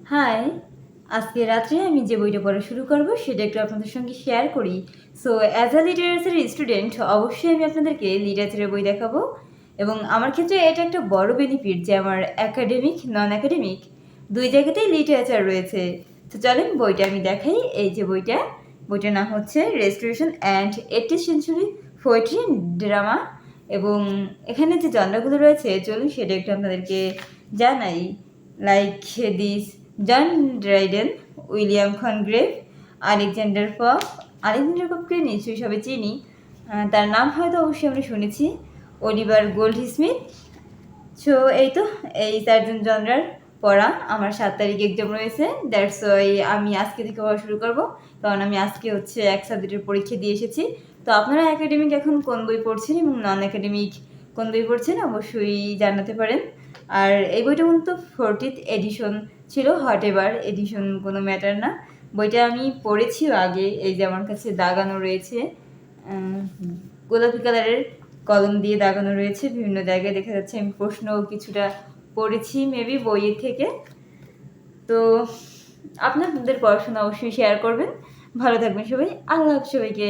High! আজকে রাত্রে আমি যে বইটা পড়া শুরু করব সেটা একটু আপনাদের সঙ্গে শেয়ার করি। So as a literature student অবশ্যই আমি আপনাদেরকে লিটারেচারের বই দেখাবো এবং আমার ক্ষেত্রে এটা একটা বড় বেনিফিট যে আমার একাডেমিক, নন একাডেমিক ২ জায়গাতেই লিটারেচার রয়েছে। তো চলেন বইটা আমি দেখাই। এই যে বইটার নাম হচ্ছে 'restoration and 18th century poetry and drama' এবং এখানে যে জনরাগুলো রয়েছে চলুন সেটা একটু আপনাদেরকে জানাই। Like this John Dryden, William Congreve, Alexander Pope. Alexander পপকে নিশ্চয়ই সবাই চিনি, তার নাম হয়তো অবশ্যই আমরা শুনেছি। Oliver Goldsmith. সো এই ৪ জন জনরার পড়া আমার ৭ তারিখে এক্সাম রয়েছে। দ্যাটস ওয়াই আমি আজকে থেকে পড়া শুরু করব, কারণ আমি আজকে হচ্ছে এক সাবজেক্টের পরীক্ষা দিয়ে এসেছি। তো আপনারা একাডেমিক এখন কোন বই পড়ছেন এবং নন একাডেমিক কোন বই পড়ছেন অবশ্যই জানাতে পারেন। আর এই বইটা কিন্তু 40th এডিশন ছিল, হোয়াট এভার এডিশন কোনো ম্যাটার না। বইটা আমি পড়েছিও আগে, এই যে আমার কাছে দাগানো রয়েছে, গোলাপি কালারের কলম দিয়ে দাগানো রয়েছে, বিভিন্ন জায়গায় দেখা যাচ্ছে আমি প্রশ্ন কিছুটা পড়েছি মেবি বইয়ের থেকে। তো আপনাদের পড়াশোনা অবশ্যই শেয়ার করবেন। ভালো থাকবেন সবাই। আল্লাহ হাফেজ সবাইকে।